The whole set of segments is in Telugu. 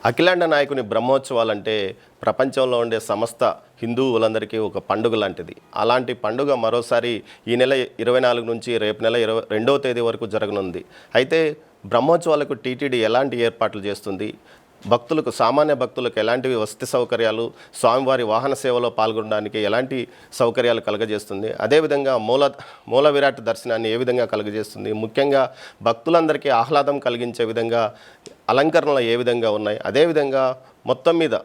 అఖిలాండ నాయకుని బ్రహ్మోత్సవాలంటే ప్రపంచంలో ఉండే సమస్త హిందువులందరికీ ఒక పండుగ లాంటిది. అలాంటి పండుగ మరోసారి ఈ నెల 24 నుంచి రేపు నెల 22వ తేదీ వరకు జరగనుంది. అయితే బ్రహ్మోత్సవాలకు టీటీడీ ఎలాంటి ఏర్పాట్లు చేస్తుంది, భక్తులకు సామాన్య భక్తులకు ఎలాంటి వసతి సౌకర్యాలు, స్వామివారి వాహన సేవలో పాల్గొనడానికి ఎలాంటి సౌకర్యాలు కలుగజేస్తుంది, అదేవిధంగా మూల విరాట్ దర్శనాన్ని ఏ విధంగా కలుగజేస్తుంది, ముఖ్యంగా భక్తులందరికీ ఆహ్లాదం కలిగించే విధంగా అలంకరణలు ఏ విధంగా ఉన్నాయి, అదేవిధంగా మొత్తం మీద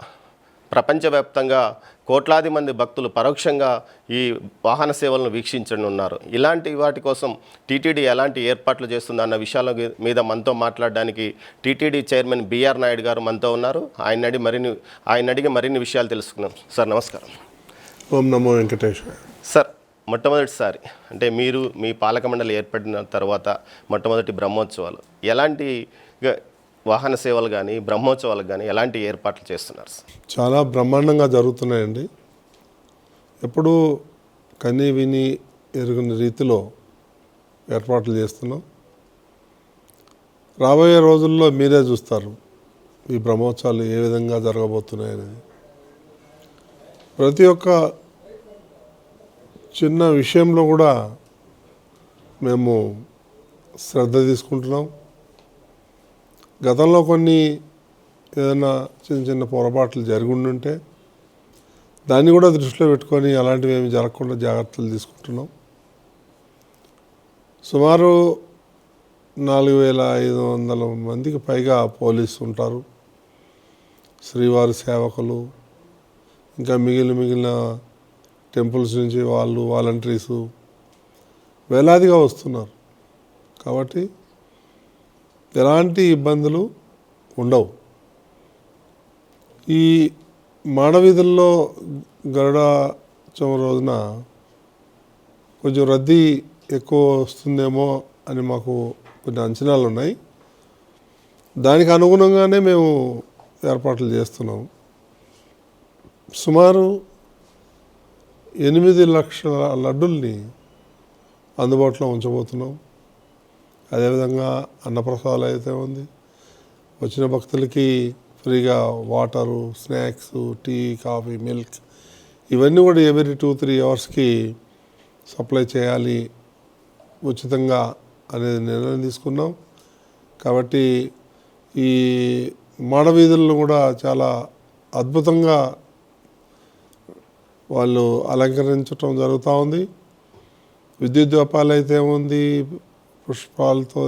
ప్రపంచవ్యాప్తంగా కోట్లాది మంది భక్తులు పరోక్షంగా ఈ వాహన సేవలను వీక్షించనున్నారు. ఇలాంటి వాటి కోసం టీటీడీ ఎలాంటి ఏర్పాట్లు చేస్తుందన్న విషయాల మీద మనతో మాట్లాడడానికి టీటీడీ చైర్మన్ బిఆర్ నాయుడు గారు మనతో ఉన్నారు. ఆయన అడిగి మరిన్ని విషయాలు తెలుసుకున్నాం. సార్ నమస్కారం. ఓం నమో వెంకటేశ్. సార్, మొట్టమొదటిసారి అంటే మీరు మీ పాలక మండలి ఏర్పడిన తర్వాత మొట్టమొదటి బ్రహ్మోత్సవాలు ఎలాంటి వాహన సేవలు కానీ బ్రహ్మోత్సవాలకు కానీ ఎలాంటి ఏర్పాట్లు చేస్తున్నారు? చాలా బ్రహ్మాండంగా జరుగుతున్నాయండి. ఎప్పుడూ కని విని ఎరుగని రీతిలో ఏర్పాట్లు చేస్తున్నాం. రాబోయే రోజుల్లో మీరే చూస్తారు ఈ బ్రహ్మోత్సవాలు ఏ విధంగా జరగబోతున్నాయనేది. ప్రతి ఒక్క చిన్న విషయంలో కూడా మేము శ్రద్ధ తీసుకుంటున్నాం. గతంలో కొన్ని ఏదైనా చిన్న చిన్న పొరపాట్లు జరిగి ఉంటే దాన్ని కూడా దృష్టిలో పెట్టుకొని అలాంటివి ఏమి జరగకుండా జాగ్రత్తలు తీసుకుంటున్నాం. సుమారు 4500 మందికి పైగా పోలీసు ఉంటారు, శ్రీవారి సేవకులు, ఇంకా మిగిలిన టెంపుల్స్ నుంచి వాళ్ళు వాలంటీర్సు వేలాదిగా వస్తున్నారు. కాబట్టి ఎలాంటి ఇబ్బందులు ఉండవు. ఈ మాడవీధుల్లో గరుడోత్సవం రోజున కొంచెం రద్దీ ఎక్కువ వస్తుందేమో అని మాకు కొన్ని అంచనాలు ఉన్నాయి. దానికి అనుగుణంగానే మేము ఏర్పాట్లు చేస్తున్నాం. సుమారు 8 లక్షల లడ్డుల్ని అందుబాటులో ఉంచబోతున్నాం. అదేవిధంగా అన్నప్రసాదాలు అయితే ఉంది. వచ్చిన భక్తులకి ఫ్రీగా water, snacks, tea, coffee, milk ఇవన్నీ కూడా ఎవ్రీ 2-3 అవర్స్కి సప్లై చేయాలి ఉచితంగా అనేది నిర్ణయం తీసుకున్నాం. కాబట్టి ఈ మాడవీధులను కూడా చాలా అద్భుతంగా వాళ్ళు అలంకరించడం జరుగుతూ ఉంది. విద్యుత్ దీపాలు అయితే ఏముంది, పుష్పాలతో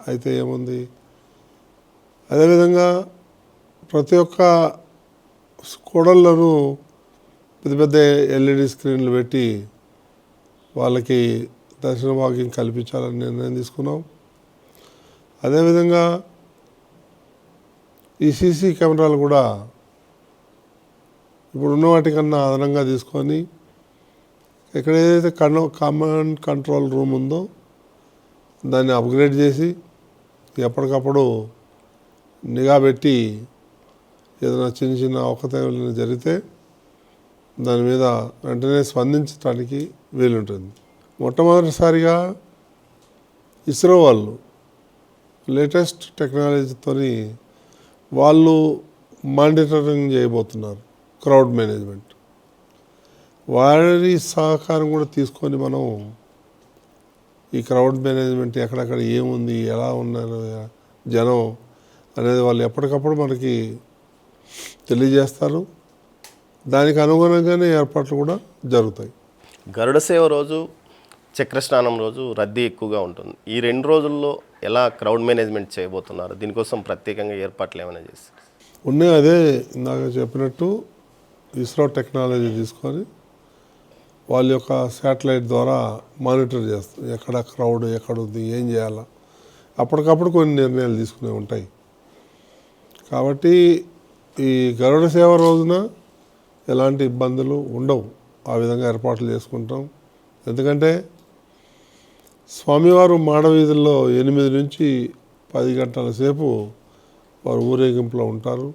అయితే ఏముంది. అదేవిధంగా ప్రతి ఒక్క కూడళ్లను పెద్ద పెద్ద ఎల్ఈడి స్క్రీన్లు పెట్టి వాళ్ళకి దర్శన భాగ్యం కల్పించాలని నిర్ణయం తీసుకున్నాం. అదేవిధంగా ఈ సీసీ కెమెరాలు కూడా ఇప్పుడున్న వాటికన్నా అదనంగా తీసుకొని ఎక్కడైతే కమాండ్ కంట్రోల్ రూమ్ ఉందో దాన్ని అప్గ్రేడ్ చేసి ఎప్పటికప్పుడు నిఘా పెట్టి ఏదైనా చిన్న అవకతవకలు జరిగితే దాని మీద వెంటనే స్పందించడానికి వీలుంటుంది. మొట్టమొదటిసారిగా ఇస్రో వాళ్ళు లేటెస్ట్ టెక్నాలజీతో వాళ్ళు మానిటరింగ్ చేయబోతున్నారు, క్రౌడ్ మేనేజ్మెంట్. వారి సహకారం కూడా తీసుకొని మనం ఈ క్రౌడ్ మేనేజ్మెంట్ ఎక్కడెక్కడ ఏముంది, ఎలా ఉన్నారు జనం అనేది వాళ్ళు ఎప్పటికప్పుడు మనకి తెలియజేస్తారు. దానికి అనుగుణంగానే ఏర్పాట్లు కూడా జరుగుతాయి. గరుడ సేవ రోజు, చక్రస్నానం రోజు రద్దీ ఎక్కువగా ఉంటుంది. ఈ 2 రోజుల్లో ఎలా క్రౌడ్ మేనేజ్మెంట్ చేయబోతున్నారు? దీనికోసం ప్రత్యేకంగా ఏర్పాట్లు ఏమైనా చేస్తారు? ఉన్నాయి. అదే ఇందాక చెప్పినట్టు ఇస్రో టెక్నాలజీ తీసుకొని వాళ్ళ యొక్క శాటిలైట్ ద్వారా మానిటర్ చేస్తారు. ఎక్కడ క్రౌడ్ ఎక్కడుంది, ఏం చేయాలా, అప్పటికప్పుడు కొన్ని నిర్ణయాలు తీసుకునే ఉంటాయి. కాబట్టి ఈ గరుడ సేవ రోజున ఎలాంటి ఇబ్బందులు ఉండవు. ఆ విధంగా ఏర్పాట్లు చేసుకుంటాం. ఎందుకంటే స్వామివారు మాడవీధుల్లో 8 నుంచి 10 గంటల సేపు వారు ఊరేగింపులో ఉంటారు.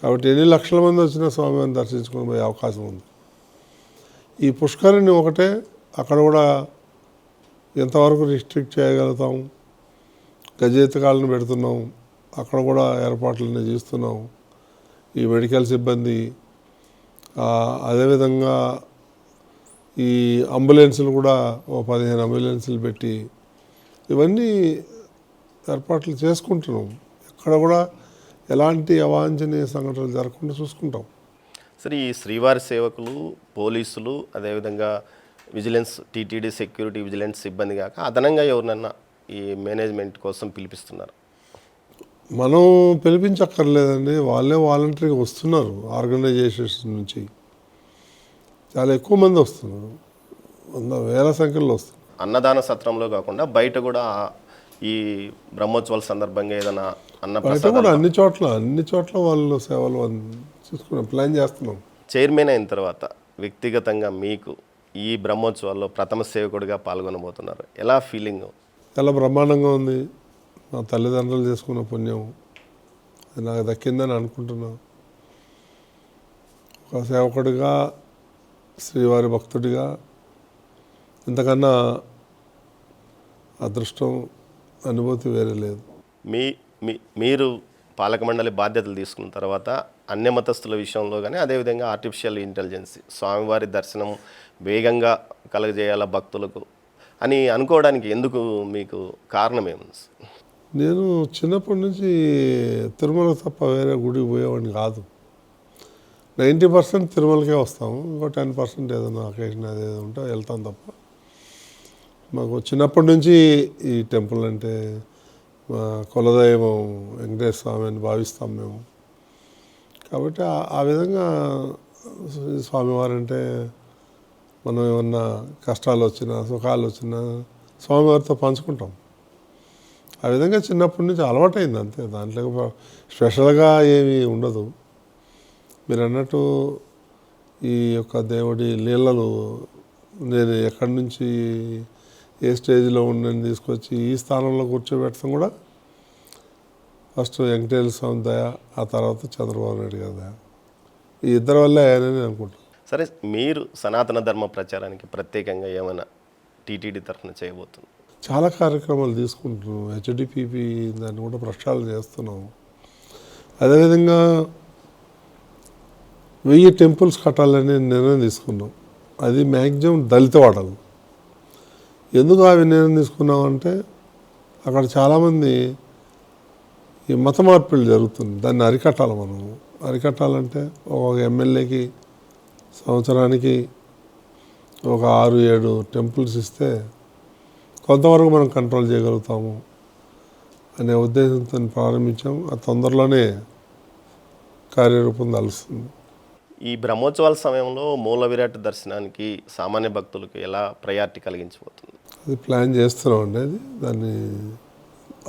కాబట్టి ఎన్ని లక్షల మంది వచ్చినా స్వామివారిని దర్శించుకొని పోయే అవకాశం ఉంది. ఈ పుష్కరిణి ఒకటే, అక్కడ కూడా ఎంతవరకు రిస్ట్రిక్ట్ చేయగలుగుతాం, గజెత్తకాలను పెడుతున్నాం, అక్కడ కూడా ఏర్పాట్లన్నీ చేస్తున్నాం. ఈ మెడికల్ సిబ్బంది, అదేవిధంగా ఈ అంబులెన్సులు కూడా 15 అంబులెన్సులు పెట్టి ఇవన్నీ ఏర్పాట్లు చేసుకుంటున్నాం. ఎక్కడ కూడా ఎలాంటి అవాంఛనీయ సంఘటనలు జరగకుండా చూసుకుంటాం. సరే, ఈ శ్రీవారి సేవకులు, పోలీసులు, అదేవిధంగా విజిలెన్స్, టీటీడీ సెక్యూరిటీ విజిలెన్స్ సిబ్బంది కాక అదనంగా ఎవరినన్నా ఈ మేనేజ్మెంట్ కోసం పిలిపిస్తున్నారు? మనం పిలిపించక్కర్లేదండి, వాళ్ళే వాలంటరీగా వస్తున్నారు. ఆర్గనైజేషన్స్ నుంచి చాలా ఎక్కువ మంది వస్తున్నారు, వేల సంఖ్యలో వస్తున్నారు. అన్నదాన సత్రంలో కాకుండా బయట కూడా ఈ బ్రహ్మోత్సవాల సందర్భంగా ఏదైనా బయట కూడా అన్ని చోట్ల వాళ్ళు సేవలు చూసుకున్నాం, ప్లాన్ చేస్తున్నాం. చైర్మన్ అయిన తర్వాత వ్యక్తిగతంగా మీకు ఈ బ్రహ్మోత్సవాల్లో ప్రథమ సేవకుడిగా పాల్గొనబోతున్నారు, ఎలా ఫీలింగ్? చాలా బ్రహ్మాండంగా ఉంది. మా తల్లిదండ్రులు చేసుకున్న పుణ్యం అది నాకు దక్కిందని అనుకుంటున్నాను. ఒక సేవకుడిగా, శ్రీవారి భక్తుడిగా ఇంతకన్నా అదృష్టం, అనుభూతి వేరే లేదు. మీరు పాలక మండలి బాధ్యతలు తీసుకున్న తర్వాత అన్యమతస్థుల విషయంలో కానీ, అదేవిధంగా ఆర్టిఫిషియల్ ఇంటెలిజెన్స్, స్వామివారి దర్శనం వేగంగా కలగజేయాల భక్తులకు అని అనుకోవడానికి ఎందుకు మీకు కారణం ఏముంది? నేను చిన్నప్పటి నుంచి తిరుమల తప్ప వేరే గుడికి పోయేవాడిని కాదు. 90% తిరుమలకే వస్తాము, ఇంకో 10% ఏదైనా అకేషన్ అది ఏదో ఉంటే వెళ్తాం తప్ప. మాకు చిన్నప్పటి నుంచి ఈ టెంపుల్ అంటే మా కులదైవం వెంకటేశ్వర స్వామి అని భావిస్తాం మేము. కాబట్టి ఆ విధంగా స్వామివారంటే మనం ఏమన్నా కష్టాలు వచ్చినా, సుఖాలు వచ్చినా స్వామివారితో పంచుకుంటాం. ఆ విధంగా చిన్నప్పటి నుంచి అలవాటైంది అంతే. దాంట్లో స్పెషల్గా ఏమీ ఉండదు. మీరు అన్నట్టు ఈ యొక్క దేవుడి లీలలు నేను ఎక్కడి నుంచి ఏ స్టేజ్లో ఉండని తీసుకొచ్చి ఈ స్థానంలో కూర్చోబెట్టడం కూడా ఫస్ట్ వెంకటేశ్వర స్వామి దయ, ఆ తర్వాత చంద్రబాబు నాయుడు గారి దయ, ఈ ఇద్దరి వల్లే అయ్యానని అనుకుంటున్నాను. సరే, మీరు సనాతన ధర్మ ప్రచారానికి ప్రత్యేకంగా ఏమైనా టీటీడీ తరఫున చేయబోతుంది? చాలా కార్యక్రమాలు తీసుకుంటున్నాం. హెచ్డిపిపి దాన్ని కూడా ప్రక్షాళన చేస్తున్నాం. అదేవిధంగా 1000 టెంపుల్స్ కట్టాలని నిర్ణయం తీసుకున్నాం. అది మ్యాక్సిమం దళిత వాడలు. ఎందుకు అవి నిర్ణయం తీసుకున్నామంటే అక్కడ చాలామంది ఈ మత మార్పిడి జరుగుతుంది. దాన్ని అరికట్టాలి. మనం అరికట్టాలంటే ఒక ఎమ్మెల్యేకి సంవత్సరానికి ఒక 6-7 టెంపుల్స్ ఇస్తే కొంతవరకు మనం కంట్రోల్ చేయగలుగుతాము అనే ఉద్దేశంతో ప్రారంభించాము. ఆ తొందరలోనే కార్యరూపం దాలుస్తుంది. ఈ బ్రహ్మోత్సవాల సమయంలో మూల విరాట్ దర్శనానికి సామాన్య భక్తులకు ఎలా ప్రయారిటీ కలిగించబోతుంది? అది ప్లాన్ చేస్తున్నామండి. అది దాన్ని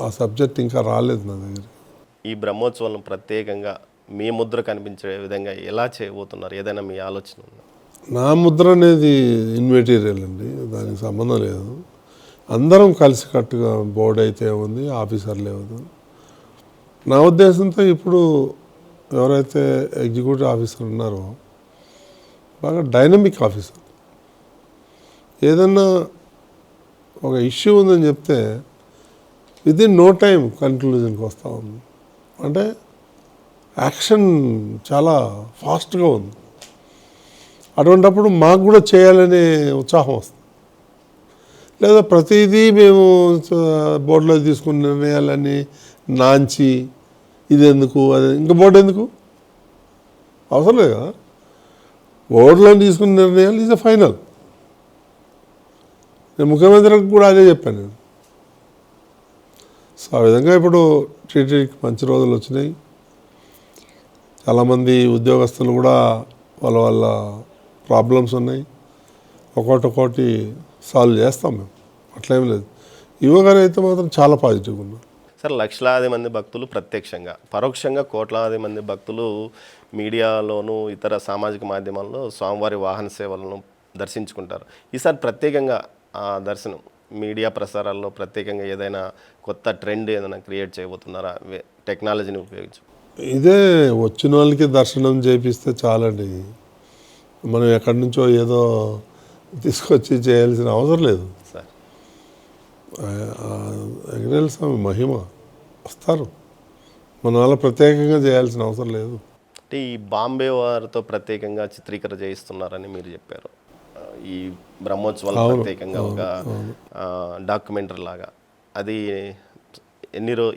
ఆ సబ్జెక్ట్ ఇంకా రాలేదు నా దగ్గర. ఈ బ్రహ్మోత్సవాలను ప్రత్యేకంగా మీ ముద్ర కనిపించే విధంగా ఎలా చేయబోతున్నారు? ఏదైనా మీ ఆలోచన ఉందా? నా ముద్ర అనేది ఇన్మెటీరియల్ అండి, దానికి సంబంధం లేదు. అందరం కలిసికట్టుగా బోర్డు అయితే ఉంది, ఆఫీసర్లు ఏమదు. నా ఉద్దేశంతో ఇప్పుడు ఎవరైతే ఎగ్జిక్యూటివ్ ఆఫీసర్ ఉన్నారో బాగా డైనమిక్ ఆఫీసర్. ఏదన్నా ఒక ఇష్యూ ఉందని చెప్తే విదిన్ నో టైం కన్క్లూజన్కి వస్తూ ఉంది. అంటే యాక్షన్ చాలా ఫాస్ట్గా ఉంది. అటువంటప్పుడు మాకు కూడా చేయాలనే ఉత్సాహం వస్తుంది. లేదా ప్రతిదీ మేము బోర్డులో తీసుకున్న నిర్ణయాలన్నీ నాంచి ఇది ఎందుకు, అది ఇంకా బోర్డు ఎందుకు అవసరం లేదు కదా. బోర్డులో తీసుకున్న నిర్ణయాలు ఈజ్ ఫైనల్. నేను ముఖ్యమంత్రికి కూడా అదే చెప్పాను నేను. సో ఆ విధంగా ఇప్పుడు టీటీడీకి మంచి రోజులు వచ్చినాయి. చాలామంది ఉద్యోగస్తులు కూడా వాళ్ళ ప్రాబ్లమ్స్ ఉన్నాయి, ఒక్కొక్కటి సాల్వ్ చేస్తాం మేము, అట్లేం లేదు. యువగారు అయితే మాత్రం చాలా పాజిటివ్గా ఉన్నారు. సార్, లక్షలాది మంది భక్తులు ప్రత్యక్షంగా, పరోక్షంగా కోట్లాది మంది భక్తులు మీడియాలోనూ ఇతర సామాజిక మాధ్యమాల్లో స్వామివారి వాహన సేవలను దర్శించుకుంటారు. ఈసారి ప్రత్యేకంగా ఆ దర్శనం మీడియా ప్రసారాల్లో ప్రత్యేకంగా ఏదైనా కొత్త ట్రెండ్ ఏదైనా క్రియేట్ చేయబోతున్నారా టెక్నాలజీని ఉపయోగించి? ఇదే వచ్చిన వాళ్ళకి దర్శనం చేపిస్తే చాలండి. మనం ఎక్కడి నుంచో ఏదో తీసుకొచ్చి చేయాల్సిన అవసరం లేదు. సార్, వెంకటేశ్వర స్వామి మహిమ వస్తారు, మన వల్ల ప్రత్యేకంగా చేయాల్సిన అవసరం లేదు. అంటే ఈ బాంబే వారితో ప్రత్యేకంగా చిత్రీకరణ చేయిస్తున్నారని మీరు చెప్పారు. ఈ బ్రహ్మోత్సవాలు ప్రత్యేకంగా ఒక డాక్యుమెంటరీ లాగా అది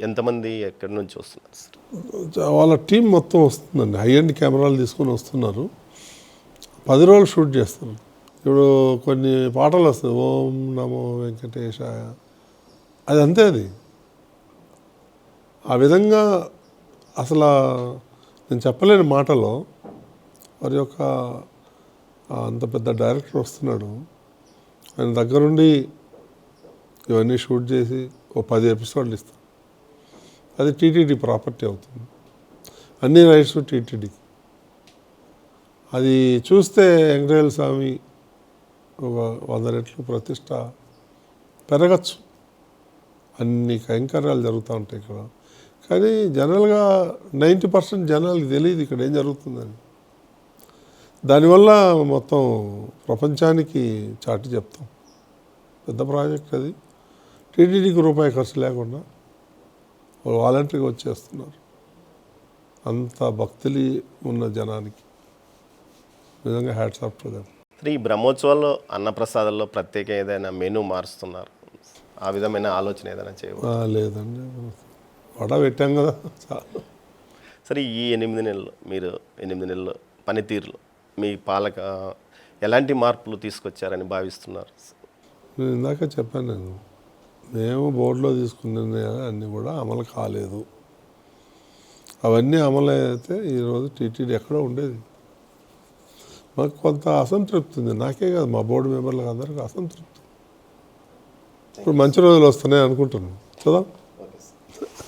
ఎంతమంది ఎక్కడి నుంచి వస్తున్నారు సార్? వాళ్ళ టీం మొత్తం వస్తుందండి, హై ఎండ్ కెమెరాలు తీసుకొని వస్తున్నారు. 10 రోజులు షూట్ చేస్తారు. ఇప్పుడు కొన్ని పాటలు వస్తాయి, ఓం నమో వెంకటేశాయ, అది అంతే. అది ఆ విధంగా అసలు నేను చెప్పలేని మాటలో వారి యొక్క అంత పెద్ద డైరెక్టర్ వస్తున్నాడు, ఆయన దగ్గరుండి ఇవన్నీ షూట్ చేసి ఓ 10 ఎపిసోడ్లు ఇస్తాం. అది టీటీడీ ప్రాపర్టీ అవుతుంది, అన్ని రైట్స్ టీటీడీకి. అది చూస్తే వెంకటేశ్వర స్వామి ఒక 100 రెట్లు ప్రతిష్ట పెరగచ్చు, అన్ని కైంకర్యాలు జరుగుతూ ఉంటాయి ఇక్కడ. కానీ జనరల్గా 90% జనాలకి తెలియదు ఇక్కడ ఏం జరుగుతుందని. దానివల్ల మొత్తం ప్రపంచానికి చాటి చెప్తాం. పెద్ద ప్రాజెక్ట్ అది, టీటీడీకి రూపాయి ఖర్చు లేకుండా వాలంటరీగా వచ్చేస్తున్నారు. అంత భక్తులు ఉన్న జనానికి నిజంగా హ్యాట్స్ ఆఫ్ టు దెమ్. ఈ బ్రహ్మోత్సవాల్లో అన్నప్రసాదాల్లో ప్రత్యేక ఏదైనా మెనూ మారుస్తున్నారు, ఆ విధమైన ఆలోచన ఏదైనా చేయవచ్చు? లేదండి, వడ పెట్టాం కదా చాలు. సరే, ఈ 8 నెలలు మీరు 8 నెలలు పనితీరులో మీ పాలక ఎలాంటి మార్పులు తీసుకొచ్చారని భావిస్తున్నారు? నేను ఇందాక చెప్పాను, మేము బోర్డులో తీసుకున్న నిర్ణయాలు అన్నీ కూడా అమలు కాలేదు. అవన్నీ అమలు అయితే ఈరోజు టీటీడీ ఎక్కడో ఉండేది. మాకు కొంత అసంతృప్తి ఉంది, నాకే కాదు మా బోర్డు మెంబర్లకు అందరికీ అసంతృప్తి. ఇప్పుడు మంచి రోజులు వస్తున్నాయి అనుకుంటున్నాను. చూద్దాం.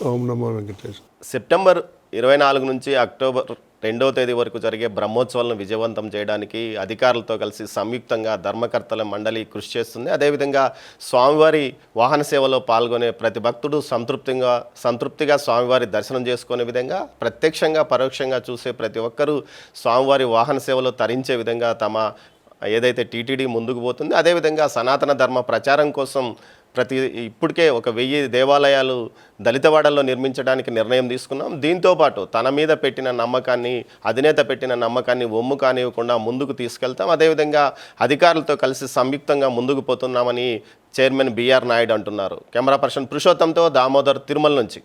ఓం నమో వెంకటేశ్వర. సెప్టెంబర్ 24 నుంచి అక్టోబర్ 2వ తేదీ వరకు జరిగే బ్రహ్మోత్సవాలను విజయవంతం చేయడానికి అధికారులతో కలిసి సంయుక్తంగా ధర్మకర్తల మండలి కృషి చేస్తుంది. అదేవిధంగా స్వామివారి వాహన సేవలో పాల్గొనే ప్రతి భక్తుడు సంతృప్తిగా స్వామివారి దర్శనం చేసుకునే విధంగా, ప్రత్యక్షంగా పరోక్షంగా చూసే ప్రతి ఒక్కరూ స్వామివారి వాహన సేవలో తరించే విధంగా తమ ఏదైతే టీటీడీ ముందుకు పోతుంది. అదేవిధంగా సనాతన ధర్మ ప్రచారం కోసం ఇప్పటికే 1000 దేవాలయాలు దళితవాడల్లో నిర్మించడానికి నిర్ణయం తీసుకున్నాం. దీంతోపాటు తన మీద పెట్టిన నమ్మకాన్ని, అధినేత పెట్టిన నమ్మకాన్ని ఒమ్ము కానివ్వకుండా ముందుకు తీసుకెళ్తాం. అదేవిధంగా అధికారులతో కలిసి సంయుక్తంగా ముందుకు పోతున్నామని చైర్మన్ బిఆర్ నాయుడు అంటున్నారు. కెమెరా పర్సన్ పురుషోత్తంతో దామోదర్, తిరుమల నుంచి.